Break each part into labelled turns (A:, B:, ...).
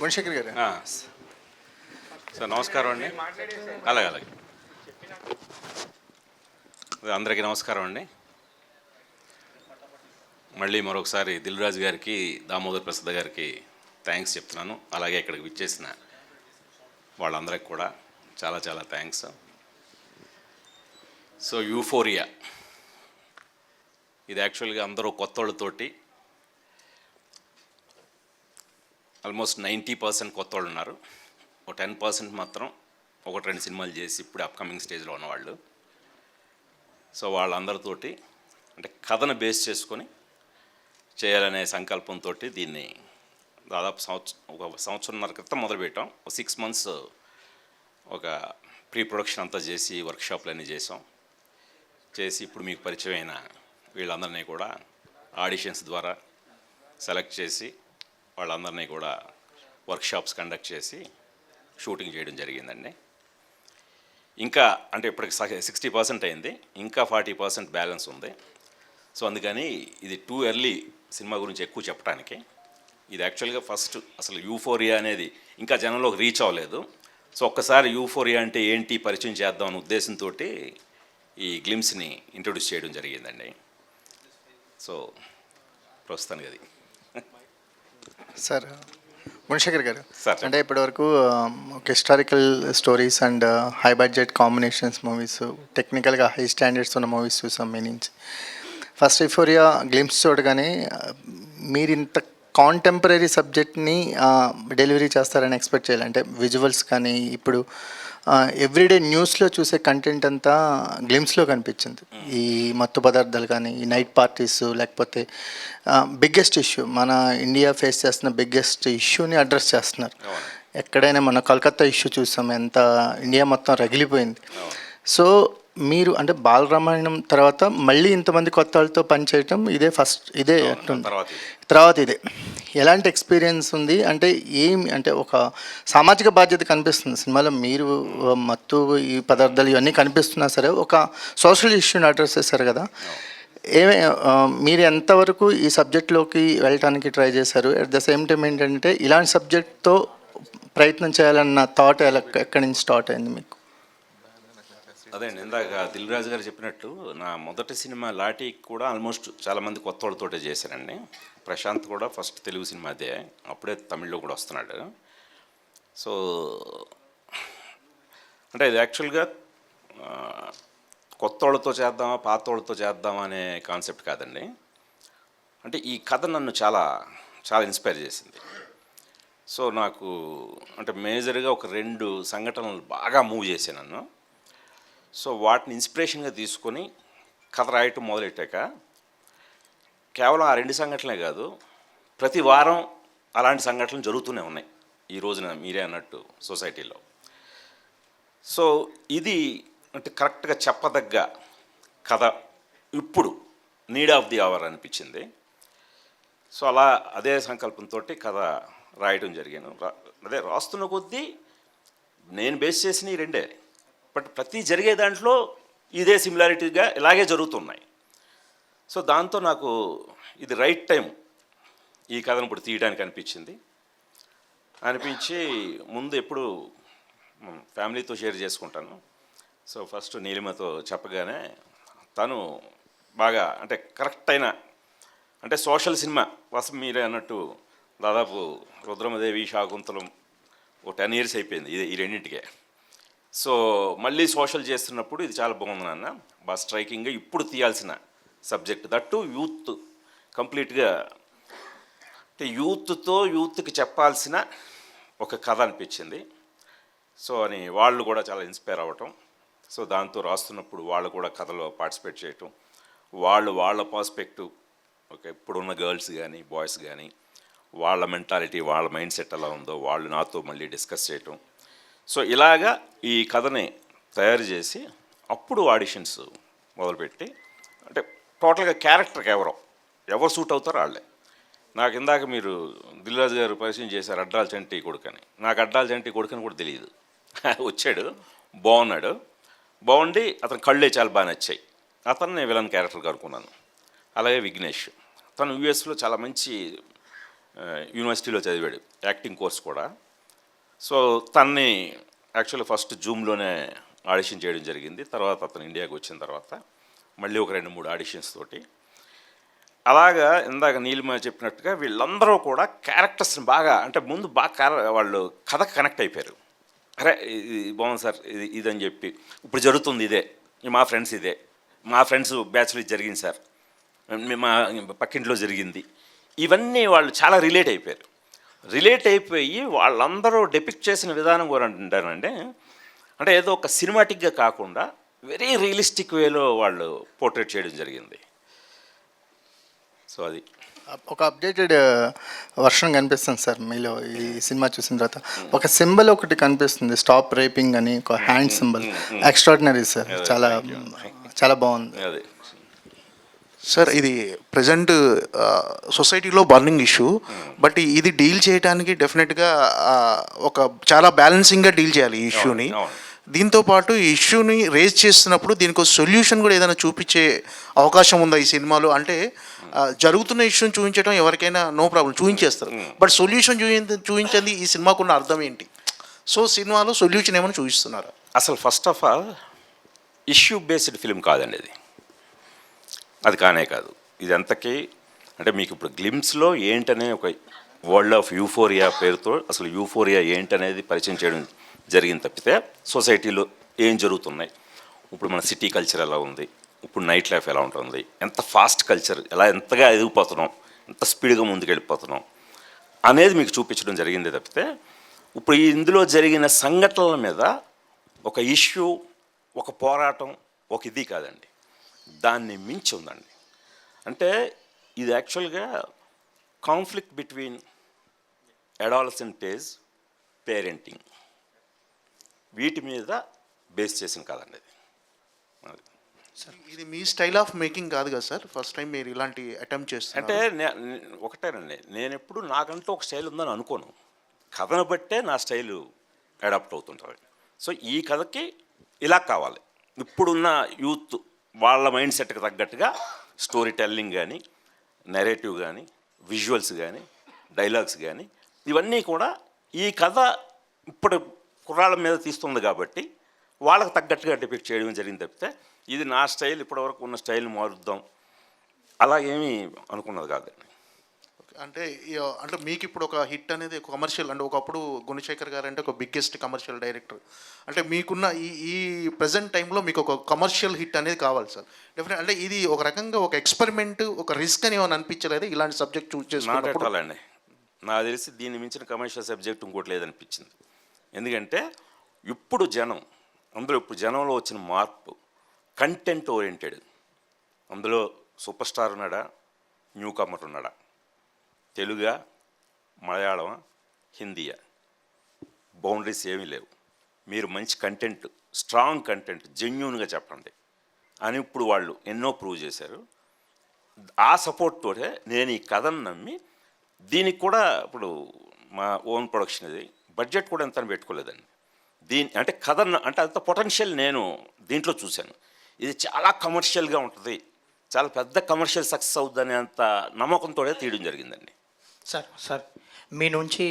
A: గుణశేఖర్ గారు.
B: సార్ నమస్కారం అండి. అలాగే అలాగే అందరికీ నమస్కారం అండి. మళ్ళీ మరొకసారి దిల్ రాజు గారికి, దామోదర్ ప్రసాద్ గారికి థ్యాంక్స్ చెప్తున్నాను. అలాగే ఇక్కడికి విచ్చేసిన వాళ్ళందరికీ కూడా చాలా చాలా థ్యాంక్స్. సో యూఫోరియా ఇది యాక్చువల్గా అందరూ కొత్త వాళ్ళతోటి ఆల్మోస్ట్ 90% కొత్త వాళ్ళు ఉన్నారు. ఒక 10% మాత్రం 1-2 సినిమాలు చేసి ఇప్పుడు అప్కమింగ్ స్టేజ్లో ఉన్నవాళ్ళు. సో వాళ్ళందరితోటి అంటే కథను బేస్ చేసుకొని చేయాలనే సంకల్పంతో దీన్ని దాదాపు ఒక సంవత్సరంన్నర క్రితం మొదలుపెట్టాం. 6 months ఒక ప్రీ ప్రొడక్షన్ అంతా చేసి వర్క్షాప్లన్నీ చేసి ఇప్పుడు మీకు పరిచయమైన వీళ్ళందరినీ కూడా ఆడిషన్స్ ద్వారా సెలెక్ట్ చేసి వాళ్ళందరినీ కూడా వర్క్షాప్స్ కండక్ట్ చేసి షూటింగ్ చేయడం జరిగిందండి. ఇంకా అంటే ఇప్పటికి 60% అయింది, ఇంకా 40% బ్యాలెన్స్ ఉంది. సో అందుకని ఇది టూ ఎర్లీ సినిమా గురించి ఎక్కువ చెప్పడానికి. ఇది యాక్చువల్గా ఫస్ట్ అసలు యూఫోరియా అనేది ఇంకా జనంలోకి రీచ్ అవ్వలేదు. సో ఒక్కసారి యూఫోరియా అంటే ఏంటి పరిచయం చేద్దాం అనే ఉద్దేశంతో ఈ గ్లిమ్స్ని ఇంట్రొడ్యూస్ చేయడం జరిగిందండి. సో ప్రస్తుతానికి అది.
A: సార్ గుణశేఖర్ గారు,
B: సార్
A: అంటే ఇప్పటివరకు ఒక historical stories and high budget combinations movies, టెక్నికల్గా హై స్టాండర్డ్స్ ఉన్న మూవీస్ చూసాం మీ నుంచి. ఫస్ట్ యూఫోరియా గ్లిమ్స్ చూడగానే మీరు ఇంత కాంటెంపరీ సబ్జెక్ట్ని డెలివరీ చేస్తారని ఎక్స్పెక్ట్ చేయాలి. అంటే విజువల్స్ కానీ ఇప్పుడు ఎవ్రీడే న్యూస్లో చూసే కంటెంట్ అంతా గ్లిమ్స్లో కనిపించింది. ఈ మత్తు పదార్థాలు కానీ, ఈ నైట్ పార్టీస్, లేకపోతే బిగ్గెస్ట్ ఇష్యూ మన ఇండియా ఫేస్ చేస్తున్న బిగ్గెస్ట్ ఇష్యూని అడ్రస్ చేస్తున్నారు. ఎక్కడైనా మన కలకత్తా ఇష్యూ చూసాం, ఎంత ఇండియా మొత్తం రగిలిపోయింది. సో మీరు అంటే బాలరామాయణం తర్వాత మళ్ళీ ఇంతమంది కొత్త వాళ్ళతో పనిచేయటం ఇదే ఫస్ట్, ఇదే తర్వాత ఇదే ఎలాంటి ఎక్స్పీరియన్స్ ఉంది? అంటే ఏమి అంటే ఒక సామాజిక బాధ్యత కనిపిస్తుంది సినిమాలో. మీరు మత్తు ఈ పదార్థాలు ఇవన్నీ కనిపిస్తున్నా సరే ఒక సోషల్ ఇష్యూని అడ్రస్ చేశారు కదా. మీరు ఎంతవరకు ఈ సబ్జెక్ట్లోకి వెళ్ళటానికి ట్రై చేశారు? అట్ ద సేమ్ టైం ఏంటంటే ఇలాంటి సబ్జెక్ట్తో ప్రయత్నం చేయాలన్న థాట్ ఎక్కడి నుంచి స్టార్ట్ అయింది మీకు?
B: అదే అండి, ఇందాక దిల్ రాజు గారు చెప్పినట్టు నా మొదటి సినిమా లాఠీ కూడా ఆల్మోస్ట్ చాలామంది కొత్త వాళ్ళతోటే చేశానండి. ప్రశాంత్ కూడా ఫస్ట్ తెలుగు సినిమా అదే, అప్పుడే తమిళ్లో కూడా వస్తున్నాడు. సో అంటే ఇది యాక్చువల్గా కొత్త వాళ్ళతో చేద్దామా పాత వాళ్ళతో చేద్దామా అనే కాన్సెప్ట్ కాదండి. అంటే ఈ కథ నన్ను చాలా చాలా ఇన్స్పైర్ చేసింది. సో నాకు అంటే మేజర్గా ఒక 2 సంఘటనలు బాగా మూవ్ చేశాను నన్ను. సో వాటిని ఇన్స్పిరేషన్గా తీసుకొని కథ రాయటం మొదలెట్టాక కేవలం ఆ 2 సంఘటనలే కాదు, ప్రతి వారం అలాంటి సంఘటనలు జరుగుతూనే ఉన్నాయి ఈ రోజున మీరే అన్నట్టు సొసైటీలో. సో ఇది అంటే కరెక్ట్గా చెప్పదగ్గ కథ ఇప్పుడు నీడ్ ఆఫ్ ది అవర్ అనిపించింది. సో అలా అదే సంకల్పంతో కథ రాయటం జరిగాను. అదే రాస్తున్న కొద్దీ నేను బేస్ చేసిన ఈ 2, బట్ ప్రతి జరిగే దాంట్లో ఇదే సిమిలారిటీగా ఇలాగే జరుగుతున్నాయి. సో దాంతో నాకు ఇది రైట్ టైం ఈ కథను ఇప్పుడు తీయడానికి అనిపించి ముందు ఎప్పుడు ఫ్యామిలీతో షేర్ చేసుకుంటాను. సో ఫస్ట్ నీలిమతో చెప్పగానే తను బాగా అంటే కరెక్ట్ అయిన అంటే సోషల్ సినిమా కోసం మీరే అన్నట్టు దాదాపు రుద్రమదేవి, శాకుంతలం ఒక 10 years అయిపోయింది ఈ రెండింటికే. సో మళ్ళీ సోషల్ చేస్తున్నప్పుడు ఇది చాలా బాగుంది నాన్న, బాగా స్ట్రైకింగ్గా ఇప్పుడు తీయాల్సిన సబ్జెక్ట్, దట్టు యూత్ కంప్లీట్గా అంటే యూత్కి చెప్పాల్సిన ఒక కథ అనిపించింది. సో అని వాళ్ళు కూడా చాలా ఇన్స్పైర్ అవ్వటం. సో దాంతో రాస్తున్నప్పుడు వాళ్ళు కూడా కథలో పార్టిసిపేట్ చేయటం, వాళ్ళ పర్స్పెక్టివ్, ఓకే ఇప్పుడున్న గర్ల్స్ కానీ బాయ్స్ కానీ వాళ్ళ మెంటాలిటీ, వాళ్ళ మైండ్ సెట్ ఎలా ఉందో వాళ్ళు నాతో మళ్ళీ డిస్కస్ చేయటం. సో ఇలాగా ఈ కథని తయారు చేసి అప్పుడు ఆడిషన్స్ మొదలుపెట్టి అంటే టోటల్గా క్యారెక్టర్కి ఎవరు సూట్ అవుతారో వాళ్ళే. నాకు ఇందాక మీరు దిల్ రాజు గారు పరిచయం చేశారు అడ్డాల చంటి కొడుకని. నాకు అడ్డాల చంటి కొడుకని కూడా తెలియదు. వచ్చాడు, బాగుండి అతని కళ్ళే చాలా బాగా నచ్చాయి. అతను నేను విలన్ క్యారెక్టర్గా అనుకున్నాను. అలాగే విఘ్నేష్, తను యూఎస్లో చాలా మంచి యూనివర్సిటీలో చదివాడు యాక్టింగ్ కోర్స్ కూడా. సో తన్ని యాక్చువల్లీ ఫస్ట్ జూమ్లోనే ఆడిషన్ చేయడం జరిగింది. తర్వాత అతను ఇండియాకి వచ్చిన తర్వాత మళ్ళీ ఒక 2-3 ఆడిషన్స్ తోటి అలాగా ఇందాక నీలిమ చెప్పినట్టుగా వీళ్ళందరూ కూడా క్యారెక్టర్స్ని బాగా అంటే ముందు బాగా వాళ్ళు కథకు కనెక్ట్ అయిపోయారు. అరే ఇది బాగుంది సార్, ఇదని చెప్పి ఇప్పుడు జరుగుతుంది ఇదే, మా ఫ్రెండ్స్ ఇదే, మా ఫ్రెండ్స్ బ్యాచ్లో ఇది జరిగింది సార్, మా పక్కింట్లో జరిగింది, ఇవన్నీ వాళ్ళు చాలా రిలేట్ అయిపోయారు. రిలేట్ అయిపోయి వాళ్ళందరూ డెపిక్ట్ చేసిన విధానం కూడా అంటారంటే అంటే ఏదో ఒక సినిమాటిక్గా కాకుండా వెరీ రియలిస్టిక్ వేలో వాళ్ళు పోర్ట్రేట్ చేయడం జరిగింది. సో అది
A: ఒక అప్డేటెడ్ వర్షన్ కనిపిస్తుంది సార్ మీలో ఈ సినిమా చూసిన తర్వాత. ఒక సింబల్ ఒకటి కనిపిస్తుంది, స్టాప్ రేపింగ్ అని, ఒక హ్యాండ్ సింబల్. ఎక్స్ట్రాడినరీ సార్, చాలా చాలా బాగుంది.
B: అది
C: సార్ ఇది ప్రజెంట్ సొసైటీలో బర్నింగ్ ఇష్యూ, బట్ ఇది డీల్ చేయడానికి డెఫినెట్గా ఒక చాలా బ్యాలెన్సింగ్గా డీల్ చేయాలి ఈ ఇష్యూని. దీంతోపాటు ఈ ఇష్యూని రేజ్ చేస్తున్నప్పుడు దీనికి ఒక సొల్యూషన్ కూడా ఏదైనా చూపించే అవకాశం ఉందా ఈ సినిమాలో? అంటే జరుగుతున్న ఇష్యూని చూపించడం ఎవరికైనా నో ప్రాబ్లం, చూపించేస్తారు, బట్ సొల్యూషన్ చూపించింది ఈ సినిమాకున్న అర్థం ఏంటి? సో సినిమాలో సొల్యూషన్ ఏమైనా చూపిస్తున్నారా?
B: అసలు first of all issue based film కాదండి ఇది, అది కానే కాదు. ఇది ఎంతకీ అంటే మీకు ఇప్పుడు గ్లిమ్స్లో ఏంటనే ఒక వరల్డ్ ఆఫ్ యూఫోరియా పేరుతో అసలు యూఫోరియా ఏంటనేది పరిచయం చేయడం జరిగింది తప్పితే సొసైటీలో ఏం జరుగుతున్నాయి, ఇప్పుడు మన సిటీ కల్చర్ ఎలా ఉంది, ఇప్పుడు నైట్ లైఫ్ ఎలా ఉంటుంది, ఎంత ఫాస్ట్ కల్చర్, ఎంతగా ఎదిగిపోతున్నాం, ఎంత స్పీడ్గా ముందుకెళ్ళిపోతున్నాం అనేది మీకు చూపించడం జరిగింది తప్పితే ఇప్పుడు ఇందులో జరిగిన సంఘటనల మీద ఒక ఇష్యూ, ఒక పోరాటం, ఒక ఇది కాదండి, దాన్ని మించి ఉందండి. అంటే ఇది యాక్చువల్గా conflict between adolescent age, parenting, వీటి మీద బేస్ చేసిన కాదండి అది.
C: ఇది మీ స్టైల్ ఆఫ్ మేకింగ్ కాదు కదా సార్, ఫస్ట్ టైం మీరు ఇలాంటి అటెంప్ట్ చేస్తారు
B: అంటే ఒకటేనండి, నేను ఎప్పుడు నాకంటూ ఒక స్టైల్ ఉందని అనుకోను, కథను బట్టే నా స్టైలు అడాప్ట్ అవుతుంటుంది. సో ఈ కథకి ఇలా కావాలి, ఇప్పుడున్న యూత్ వాళ్ళ మైండ్ సెట్కి తగ్గట్టుగా స్టోరీ టెల్లింగ్ కానీ, నెరేటివ్ కానీ, విజువల్స్ కానీ, డైలాగ్స్ కానీ, ఇవన్నీ కూడా ఈ కథ ఇప్పుడు కుర్రాళ్ళ మీద తీస్తుంది కాబట్టి వాళ్ళకి తగ్గట్టుగా డిపిక్ట్ చేయడం జరిగింది తప్పితే ఇది నా స్టైల్ ఇప్పటివరకు ఉన్న స్టైల్ని మారుద్దాం అలా ఏమీ అనుకున్నది కాదండి.
C: అంటే అంటే మీకు ఇప్పుడు ఒక హిట్ అనేది ఒక కమర్షియల్, అంటే ఒకప్పుడు గుణశేఖర్ గారు అంటే ఒక బిగ్గెస్ట్ కమర్షియల్ డైరెక్టర్, అంటే మీకున్న ఈ ప్రజెంట్ టైంలో మీకు ఒక కమర్షియల్ హిట్ అనేది కావాలి సార్ డెఫినెట్. అంటే ఇది ఒక రకంగా ఒక ఎక్స్పెరిమెంట్, ఒక రిస్క్ అని ఏమైనా అనిపించలేదు ఇలాంటి సబ్జెక్ట్ చూస్ చేసుకున్నప్పుడు?
B: అండి నాకు తెలిసి దీన్ని మించిన కమర్షియల్ సబ్జెక్ట్ ఇంకోటి లేదనిపించింది. ఎందుకంటే ఇప్పుడు జనంలో వచ్చిన మార్పు కంటెంట్ ఓరియంటెడ్. అందులో సూపర్ స్టార్ ఉన్నాడా, న్యూ కమర్ ఉన్నాడా, తెలుగా, మలయాళమా, హిందీయా, బౌండరీస్ ఏమీ లేవు. మీరు మంచి కంటెంట్, స్ట్రాంగ్ కంటెంట్, జెన్యూన్గా చెప్పండి అని ఇప్పుడు వాళ్ళు ఎన్నో ప్రూవ్ చేశారు. ఆ సపోర్ట్ తోటే నేను ఈ కథను నమ్మి దీనికి కూడా ఇప్పుడు మా ఓన్ ప్రొడక్షన్ ఇది, బడ్జెట్ కూడా ఎంత పెట్టుకోలేదండి. అంటే కథ అంటే అంత పొటెన్షియల్ నేను దీంట్లో చూశాను. ఇది చాలా కమర్షియల్గా ఉంటుంది, చాలా పెద్ద కమర్షియల్ సక్సెస్ అవుతుందనే అంత నమ్మకంతో తీయడం జరిగిందండి.
D: సార్ మీ నుంచి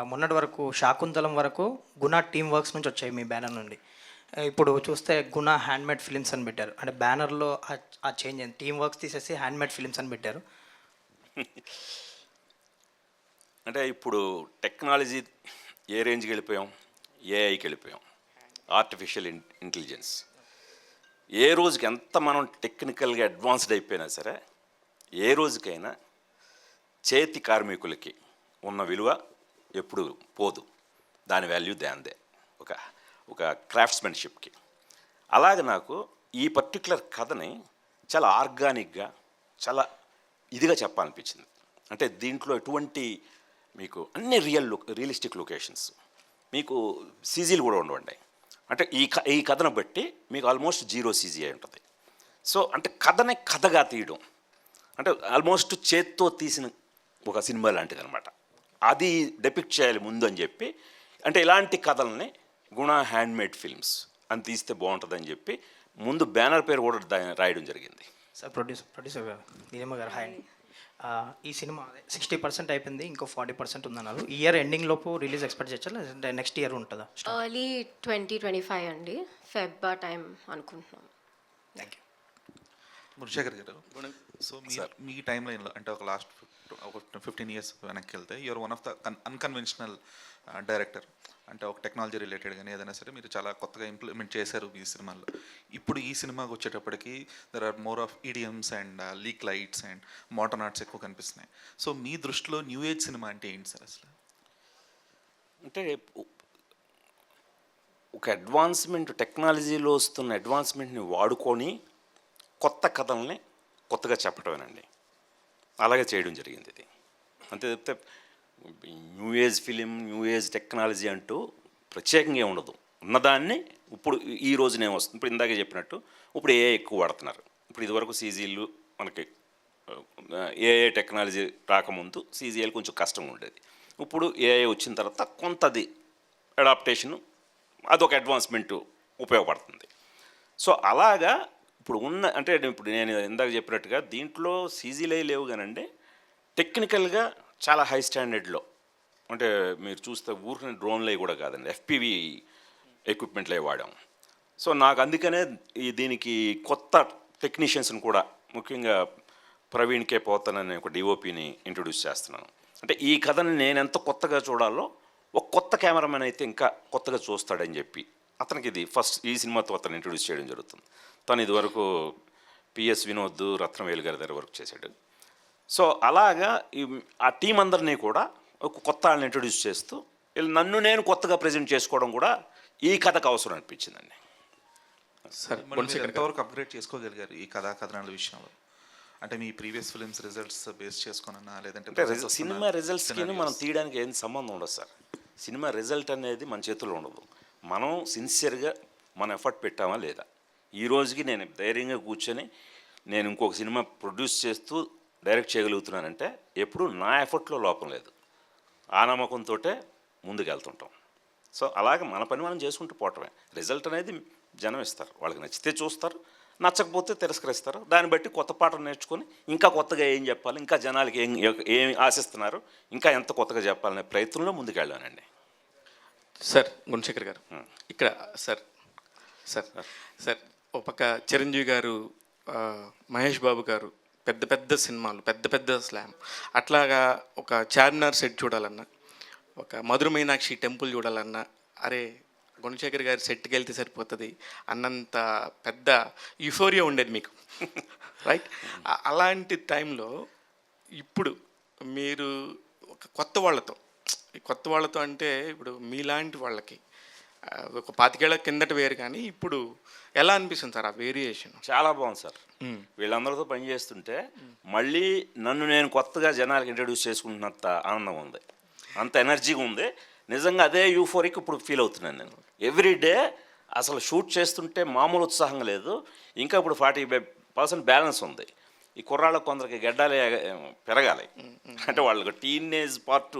D: మొన్నటి వరకు శాకుంతలం వరకు గుణ టీమ్ వర్క్స్ నుంచి వచ్చాయి మీ బ్యానర్ నుండి. ఇప్పుడు చూస్తే గుణ హ్యాండ్మేడ్ ఫిలిమ్స్ అని పెట్టారు. అంటే బ్యానర్లో ఆ చేంజ్ అయింది, టీమ్ వర్క్స్ తీసేసి హ్యాండ్మేడ్ ఫిలిమ్స్ అని పెట్టారు.
B: అంటే ఇప్పుడు టెక్నాలజీ ఏ రేంజ్కి వెళ్ళిపోయాం, ఏఐకి వెళ్ళిపోయాం, ఆర్టిఫిషియల్ ఇంటెలిజెన్స్. ఏ రోజుకి ఎంత మనం టెక్నికల్గా అడ్వాన్స్డ్ అయిపోయినా సరే ఏ రోజుకైనా చేతి కార్మికులకి ఉన్న విలువ ఎప్పుడు పోదు, దాని వాల్యూ దాందే, ఒక క్రాఫ్ట్స్మెన్షిప్కి. అలాగే నాకు ఈ పర్టికులర్ కథని చాలా ఆర్గానిక్గా, చాలా ఇదిగా చెప్పాలనిపించింది. అంటే దీంట్లో ఎటువంటి మీకు అన్ని రియలిస్టిక్ లొకేషన్స్, మీకు సీజీలు కూడా ఉండవండి. అంటే ఈ కథను బట్టి మీకు ఆల్మోస్ట్ 0 సీజీ అయి ఉంటుంది. సో అంటే కథనే కథగా తీయడం అంటే ఆల్మోస్ట్ చేత్తో తీసిన ఒక సినిమా లాంటిది అనమాట. అది డెపిక్ట్ చేయాలి ముందు అని చెప్పి, అంటే ఇలాంటి కథల్ని గుణ హ్యాండ్మేడ్ ఫిల్మ్స్ అని తీస్తే బాగుంటుందని చెప్పి ముందు బ్యానర్ పేరు కూడా రాయడం జరిగింది.
D: సార్ ప్రొడ్యూసర్ గారు, నీలిమ గారు, హాయ్ అండి. ఈ సినిమా 60% అయిపోయింది, ఇంకో 40% ఉందన్నారు. ఈ ఇయర్ ఎండింగ్ లోపు రిలీజ్ ఎక్స్పెక్ట్ చేయొచ్చా, లేదంటే నెక్స్ట్ ఇయర్ ఉంటుందా?
E: ఎర్లీ 2025 అండి, ఫెబ్ టైం అనుకుంటున్నాం.
D: Thank you.
F: Muralishekhar garu, so me time లైన్లో అంటే ఒక లాస్ట్ ఒక 15 years వెనక్కి వెళ్తే you're one of the unconventional director. అంటే ఒక టెక్నాలజీ రిలేటెడ్ కానీ ఏదైనా సరే మీరు చాలా కొత్తగా ఇంప్లిమెంట్ చేశారు మీ సినిమాల్లో. ఇప్పుడు ఈ సినిమాకి వచ్చేటప్పటికి there are more of idioms and leak lights and modern arts ఎక్కువ కనిపిస్తున్నాయి. సో మీ దృష్టిలో న్యూ ఏజ్ సినిమా అంటే ఏంటి సార్ అసలు?
B: అంటే ఒక అడ్వాన్స్మెంట్, టెక్నాలజీలో వస్తున్న అడ్వాన్స్మెంట్ని వాడుకొని కొత్త కథల్ని కొత్తగా చెప్పడమేనండి. అలాగే చేయడం జరిగింది ఇది. అంతే తప్పితే new age film, new age technology అంటూ ప్రత్యేకంగా ఏమి ఉండదు. ఉన్నదాన్ని ఇప్పుడు ఈ రోజునే వస్తుంది. ఇప్పుడు ఇందాకే చెప్పినట్టు ఇప్పుడు ఏఐ ఎక్కువ వాడుతున్నారు. ఇప్పుడు ఇదివరకు సీజీలు మనకి ఏఐ టెక్నాలజీ రాకముందు సీజీఎల్ కొంచెం కష్టంగా ఉండేది. ఇప్పుడు ఏఐ వచ్చిన తర్వాత కొంతది అడాప్టేషను, అదొక అడ్వాన్స్మెంట్ ఉపయోగపడుతుంది. సో అలాగా ఇప్పుడు ఉన్న అంటే ఇప్పుడు నేను ఇందాక చెప్పినట్టుగా దీంట్లో సీజీలే లేవు కానండి, టెక్నికల్గా చాలా హై స్టాండర్డ్లో, అంటే మీరు చూస్తే ఊరిని డ్రోన్లే కూడా కాదండి, ఎఫ్పివి ఎక్విప్మెంట్లే వాడాం. సో నాకు అందుకనే దీనికి కొత్త టెక్నీషియన్స్ని కూడా, ముఖ్యంగా ప్రవీణ్ కే పోతన్ అనే ఒక డిఓపిని ఇంట్రొడ్యూస్ చేస్తున్నాను. అంటే ఈ కథని నేను ఎంత కొత్తగా చూడాలో ఒక కొత్త కెమెరామెన్ అయితే ఇంకా కొత్తగా చూస్తాడని చెప్పి అతనికి ఇది ఫస్ట్ ఈ సినిమాతో అతను ఇంట్రొడ్యూస్ చేయడం జరుగుతుంది. తను ఇదివరకు పిఎస్ వినోద్, రత్నవేలు గారి దగ్గర వర్క్ చేశాడు. సో అలాగా ఆ టీం అందరినీ కూడా ఒక కొత్త వాళ్ళని ఇంట్రొడ్యూస్ చేస్తూ నన్ను నేను కొత్తగా ప్రజెంట్ చేసుకోవడం కూడా ఈ కథకు అవసరం అనిపించిందండి.
F: సార్ ఎంతవరకు అప్గ్రేడ్ చేసుకోగలిగారు ఈ కథనాల విషయంలో? అంటే మీ ప్రీవియస్ ఫిలిమ్స్ రిజల్ట్స్ బేస్ చేసుకున్నా లేదంటే
B: సినిమా రిజల్ట్స్కి మనం తీయడానికి ఏం సంబంధం ఉండదు సార్. సినిమా రిజల్ట్ అనేది మన చేతుల్లో ఉండదు. మనం సిన్సియర్గా మన ఎఫర్ట్ పెట్టామా లేదా. ఈ రోజుకి నేను ధైర్యంగా కూర్చొని నేను ఇంకొక సినిమా ప్రొడ్యూస్ చేస్తూ డైరెక్ట్ చేయగలుగుతున్నానంటే ఎప్పుడు నా ఎఫర్ట్లో లోపం లేదు. ఆ నమ్మకంతో ముందుకు వెళ్తుంటాం. సో అలాగే మన పని మనం చేసుకుంటూ పోవటమే. రిజల్ట్ అనేది జనం ఇస్తారు, వాళ్ళకి నచ్చితే చూస్తారు, నచ్చకపోతే తిరస్కరిస్తారు. దాన్ని బట్టి కొత్త పాటలు నేర్చుకొని ఇంకా కొత్తగా ఏం చెప్పాలి, ఇంకా జనాలకి ఏమి ఆశిస్తున్నారు, ఇంకా ఎంత కొత్తగా చెప్పాలనే ప్రయత్నంలో ముందుకు వెళ్ళానండి.
G: సార్ గుణశేఖర్ గారు, ఇక్కడ సార్ సార్ సార్ ఒక పక్క చిరంజీవి గారు, మహేష్ బాబు గారు పెద్ద పెద్ద సినిమాలు, పెద్ద పెద్ద స్లామ్, అట్లాగా ఒక చార్మినార్ సెట్ చూడాలన్నా, ఒక మధుర మీనాక్షి టెంపుల్ చూడాలన్నా, అరే గుణశేఖర్ గారి సెట్కి వెళ్తే సరిపోతుంది అన్నంత పెద్ద యుఫోరియా ఉండేది మీకు, రైట్? అలాంటి టైంలో ఇప్పుడు మీరు ఒక కొత్త వాళ్ళతో అంటే ఇప్పుడు మీలాంటి వాళ్ళకి ఒక 25 ఏళ్ల కిందట వేరు, కానీ ఇప్పుడు ఎలా అనిపిస్తుంది సార్ ఆ వేరియేషన్?
B: చాలా బాగుంది సార్. వీళ్ళందరితో పనిచేస్తుంటే మళ్ళీ నన్ను నేను కొత్తగా జనాలకు ఇంట్రడ్యూస్ చేసుకుంటున్నంత ఆనందం ఉంది, అంత ఎనర్జీగా ఉంది. నిజంగా అదే యూఫోరిక్ ఇప్పుడు ఫీల్ అవుతున్నాను నేను. ఎవ్రీడే అసలు షూట్ చేస్తుంటే మామూలు ఉత్సాహంగా లేదు. ఇంకా ఇప్పుడు 40% బ్యాలెన్స్ ఉంది. ఈ కుర్రాళ్ళకు కొందరికి గెడ్డాలే పెరగాలి, అంటే వాళ్ళకి టీనేజ్ పార్ట్,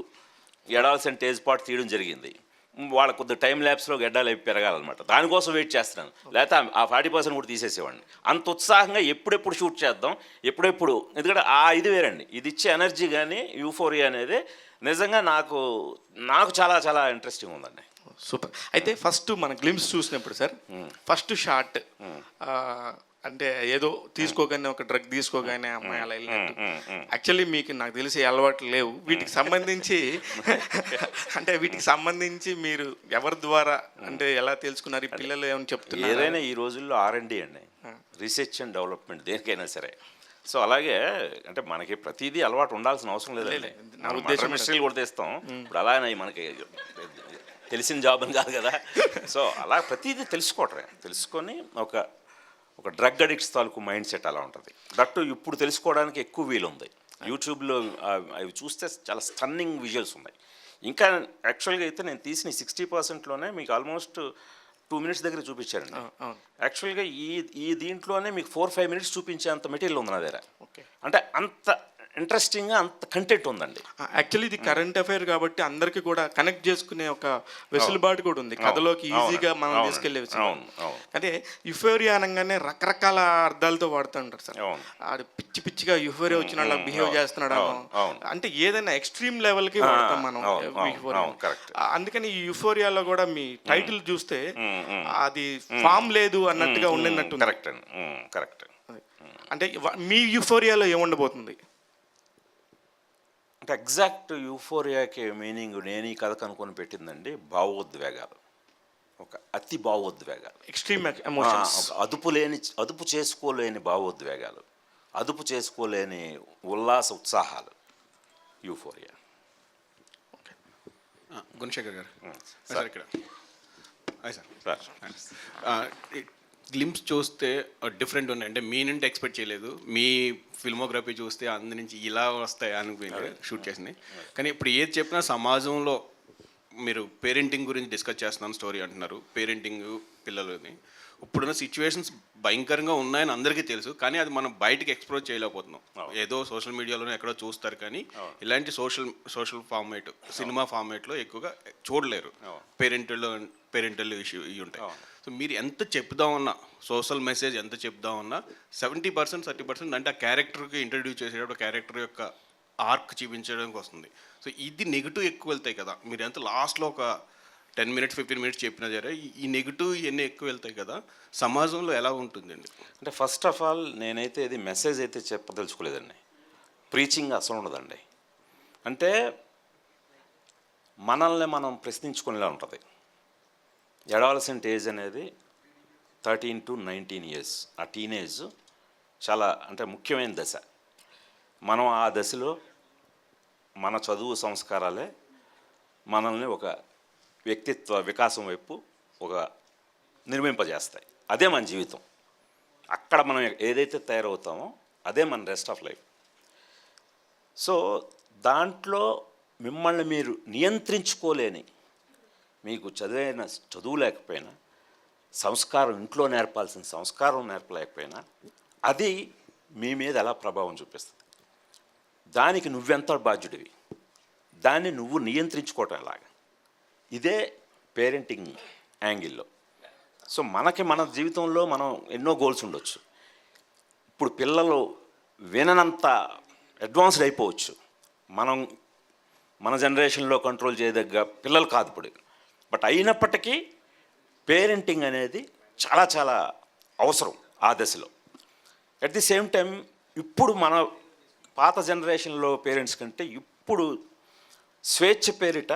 B: ఎడాల్సెంట్ ఏజ్ పార్ట్ తీయడం జరిగింది. వాళ్ళ కొద్ది టైం ల్యాబ్స్లో గెడ్డాలు అవి పెరగాలన్నమాట. దానికోసం వెయిట్ చేస్తున్నాను, లేకపోతే ఆ 40% కూడా తీసేసేవాడిని. అంత ఉత్సాహంగా ఎప్పుడెప్పుడు షూట్ చేద్దాం, ఎప్పుడెప్పుడు, ఎందుకంటే ఆ ఇది వేరండి. ఇది ఇచ్చే ఎనర్జీ కానీ యూఫోరియా అనేది నిజంగా నాకు చాలా చాలా ఇంట్రెస్టింగ్ ఉందండి.
G: సూపర్. అయితే ఫస్ట్ మన గ్లిమ్స్ చూసినప్పుడు సార్, ఫస్ట్ షాట్ అంటే ఏదో తీసుకోగానే ఒక డ్రగ్ తీసుకోగానే అమ్మాయి అలా వెళ్ళినట్టు, యాక్చువల్లీ మీకు నాకు తెలిసి అలవాట్లు లేవు వీటికి సంబంధించి. అంటే వీటికి సంబంధించి మీరు ఎవరి ద్వారా అంటే ఎలా తెలుసుకున్నారు? ఈ పిల్లలు ఏమైనా చెప్తున్నారు?
B: ఏదైనా ఈ రోజుల్లో R&D అండి, రీసెర్చ్ అండ్ డెవలప్మెంట్, దేనికైనా సరే. సో అలాగే అంటే మనకి ప్రతిదీ అలవాటు ఉండాల్సిన అవసరం లేదండి. మిస్టరీలు కూడా తెస్తాం ఇప్పుడు, అలానే మనకి తెలిసిన జాబ్ అని కాదు కదా. సో అలా ప్రతిదీ తెలుసుకొని ఒక డ్రగ్ అడిక్ట్స్ తాలూకు మైండ్ సెట్ అలా ఉంటుంది. దట్టు ఇప్పుడు తెలుసుకోవడానికి ఎక్కువ వీలుంది. యూట్యూబ్లో అవి చూస్తే చాలా స్టన్నింగ్ విజువల్స్ ఉన్నాయి. ఇంకా యాక్చువల్గా అయితే నేను తీసిన 60%లోనే మీకు ఆల్మోస్ట్ 2 minutes దగ్గర చూపించారండి. యాక్చువల్గా ఈ దీంట్లోనే మీకు 4-5 minutes చూపించే అంత మెటీరియల్ ఉంది నా దగ్గర. అంటే అంత ఇంట్రెస్టింగ్గా అంత కంటెంట్ ఉందండి.
G: యాక్చువల్లీ ఇది కరెంట్ అఫైర్ కాబట్టి అందరికీ కూడా కనెక్ట్ చేసుకునే ఒక వెసులుబాటు కూడా ఉంది కథలోకి ఈజీగా మనం
B: అవును.
G: తీసుకెళ్లే
B: అవును, అవును.
G: అంటే యుఫోరియా అనగానే రకరకాల అర్థాలతో వాడుతుంటారు సార్.
B: అవును.
G: ఆడు పిచ్చి పిచ్చిగా యుఫోరియా వచ్చిన వాళ్ళ బిహేవ్
B: అవును,
G: చేస్తున్నాడు
B: అవును, అవును.
G: అంటే ఏదైనా ఎక్స్ట్రీమ్ లెవెల్కి వాడతాం మనం
B: అవును, అవును,
G: యుఫోరియా.
B: అవును, correct.
G: అందుకని ఈ యుఫోరియాలో కూడా మీ టైటిల్ చూస్తే అది ఫామ్ లేదు అన్నట్టుగా ఉండినట్టు
B: కరెక్ట్ అండి, కరెక్ట్.
G: అంటే మీ యుఫోరియాలో ఏముండబోతుంది?
B: అంటే ఎగ్జాక్ట్ యూఫోరియాకి మీనింగ్ నేను ఈ కథ కనుక్కొని పెట్టిందండి భావోద్వేగాలు, ఒక అతి భావోద్వేగాలు,
G: ఎక్స్ట్రీమ్ ఎమోషన్స్.
B: ఒక అదుపు చేసుకోలేని భావోద్వేగాలు, అదుపు చేసుకోలేని ఉల్లాస ఉత్సాహాలు, యూఫోరియా.
H: గుణశేఖర్ గారు
B: సార్.
H: సార్ ఇక్కడ హాయ్ సార్.
B: సార్
H: గ్లింప్స్ చూస్తే డిఫరెంట్ ఉన్నాయి, అంటే మీ నుండి ఎక్స్పెక్ట్ చేయలేదు. మీ ఫిల్మోగ్రఫీ చూస్తే అందు నుంచి ఇలా వస్తాయి అనుకుని షూట్ చేసింది. కానీ ఇప్పుడు ఏది చెప్పినా సమాజంలో మీరు పేరెంటింగ్ గురించి డిస్కస్ చేస్తున్నాను స్టోరీ అంటున్నారు. పేరెంటింగ్ పిల్లలని ఇప్పుడున్న సిచ్యువేషన్స్ భయంకరంగా ఉన్నాయని అందరికీ తెలుసు, కానీ అది మనం బయటికి ఎక్స్ప్లోర్ చేయలేకపోతున్నాం. ఏదో సోషల్ మీడియాలోనే ఎక్కడో చూస్తారు, కానీ ఇలాంటి సోషల్ ఫార్మేట్, సినిమా ఫార్మేట్లో ఎక్కువగా చూడలేరు. పేరెంటల్ ఇష్యూ ఇవి ఉంటాయి. సో మీరు ఎంత చెప్దామన్నా, సోషల్ మెసేజ్ ఎంత చెప్దామన్నా 70% 30% అంటే ఆ క్యారెక్టర్కి ఇంట్రడ్యూస్ చేసేటప్పుడు క్యారెక్టర్ యొక్క ఆర్క్ చూపించడానికి వస్తుంది. సో ఇది నెగిటివ్ ఎక్కువ వెళ్తాయి కదా. మీరు ఎంత లాస్ట్లో ఒక 10 minutes 15 minutes చెప్పినా సరే ఈ నెగిటివ్ ఇవన్నీ ఎక్కువ వెళ్తాయి కదా, సమాజంలో ఎలా ఉంటుందండి?
B: అంటే ఫస్ట్ ఆఫ్ ఆల్ నేనైతే ఇది మెసేజ్ అయితే చెప్పదలుచుకోలేదండి. ప్రీచింగ్ అసలు ఉండదండి. అంటే మనల్ని మనం ప్రశ్నించుకునేలా ఉంటుంది. ఎడవలసిన ఏజ్ అనేది 13 to 19 years. ఆ టీనేజ్ చాలా అంటే ముఖ్యమైన దశ. మనం ఆ దశలో మన చదువు సంస్కారాలే మనల్ని ఒక వ్యక్తిత్వ వికాసం వైపు ఒక నిర్మింపజేస్తాయి. అదే మన జీవితం. అక్కడ మనం ఏదైతే తయారవుతామో అదే మన రెస్ట్ ఆఫ్ లైఫ్. సో దాంట్లో మిమ్మల్ని మీరు నియంత్రించుకోలేని, మీకు చదువు లేకపోయినా, సంస్కారం ఇంట్లో నేర్పాల్సిన సంస్కారం నేర్పలేకపోయినా అది మీ మీద ఎలా ప్రభావం చూపిస్తుంది, దానికి నువ్వెంత బాధ్యుడివి, దాన్ని నువ్వు నియంత్రించుకోవటం ఎలాగా, ఇదే పేరెంటింగ్ యాంగిల్లో. సో మన జీవితంలో మనం ఎన్నో గోల్స్ ఉండొచ్చు. ఇప్పుడు పిల్లలు విననంత అడ్వాన్స్డ్ అయిపోవచ్చు. మన జనరేషన్లో కంట్రోల్ చేయదగ్గ పిల్లలు కాదు ఇప్పుడు. బట్ అయినప్పటికీ పేరెంటింగ్ అనేది చాలా చాలా అవసరం ఆ దశలో. అట్ ది సేమ్ టైం ఇప్పుడు మన పాత జనరేషన్లో పేరెంట్స్ కంటే ఇప్పుడు స్వేచ్ఛ పేరిట,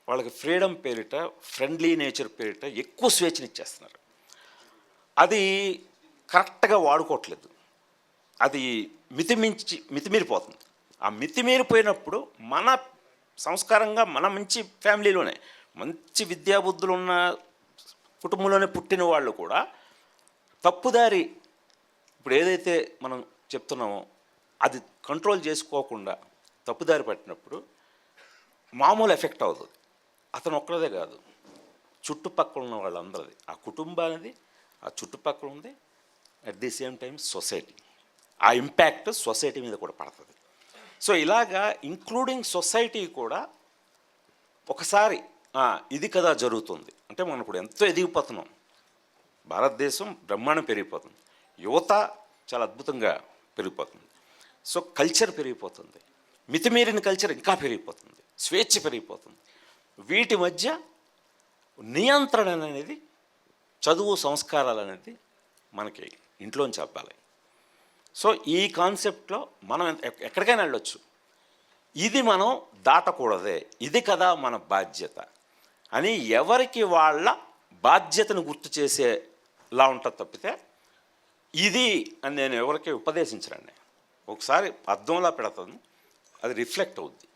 B: వాళ్ళకి ఫ్రీడమ్ పేరిట, ఫ్రెండ్లీ నేచర్ పేరిట ఎక్కువ స్వేచ్ఛనిచ్చేస్తున్నారు. అది కరెక్ట్గా వాడుకోవట్లేదు. అది మితిమీరిపోతుంది. ఆ మితిమీరిపోయినప్పుడు మన సంస్కారంగా మన మంచి ఫ్యామిలీలోనే మంచి విద్యాబుద్ధులు ఉన్న కుటుంబంలోనే పుట్టిన వాళ్ళు కూడా తప్పుదారి, ఇప్పుడు ఏదైతే మనం చెప్తున్నామో అది కంట్రోల్ చేసుకోకుండా తప్పుదారి పట్టినప్పుడు మామూలు ఎఫెక్ట్ అవుతుంది. అతను ఒక్కడే కాదు, చుట్టుపక్కల ఉన్న వాళ్ళందరిది, ఆ కుటుంబానిది, ఆ చుట్టుపక్కల ఉంది, at the same time society. ఆ ఇంపాక్ట్ సొసైటీ మీద కూడా పడుతుంది. సో ఇలాగా ఇంక్లూడింగ్ సొసైటీ కూడా ఒకసారి ఇది కదా జరుగుతుంది అంటే మనం ఇప్పుడు ఎంతో ఎదిగిపోతున్నాం. భారతదేశం బ్రహ్మాండం పెరిగిపోతుంది, యువత చాలా అద్భుతంగా పెరిగిపోతుంది. సో కల్చర్ పెరిగిపోతుంది, మితిమీరిన కల్చర్ ఇంకా పెరిగిపోతుంది, స్వేచ్ఛ పెరిగిపోతుంది. వీటి మధ్య నియంత్రణ అనేది, చదువు సంస్కారాలు అనేది మనకి ఇంట్లోంచి చెప్పాలి. సో ఈ కాన్సెప్ట్లో మనం ఎక్కడికైనా వెళ్ళొచ్చు. ఇది మనం దాటకూడదే, ఇది కదా మన బాధ్యత అని ఎవరికి వాళ్ళ బాధ్యతను గుర్తు చేసేలా ఉంటుంది తప్పితే ఇది అని నేను ఎవరికి ఉపదేశించరండి. ఒకసారి అర్థంలా పెడతాను, అది రిఫ్లెక్ట్ అవుద్ది,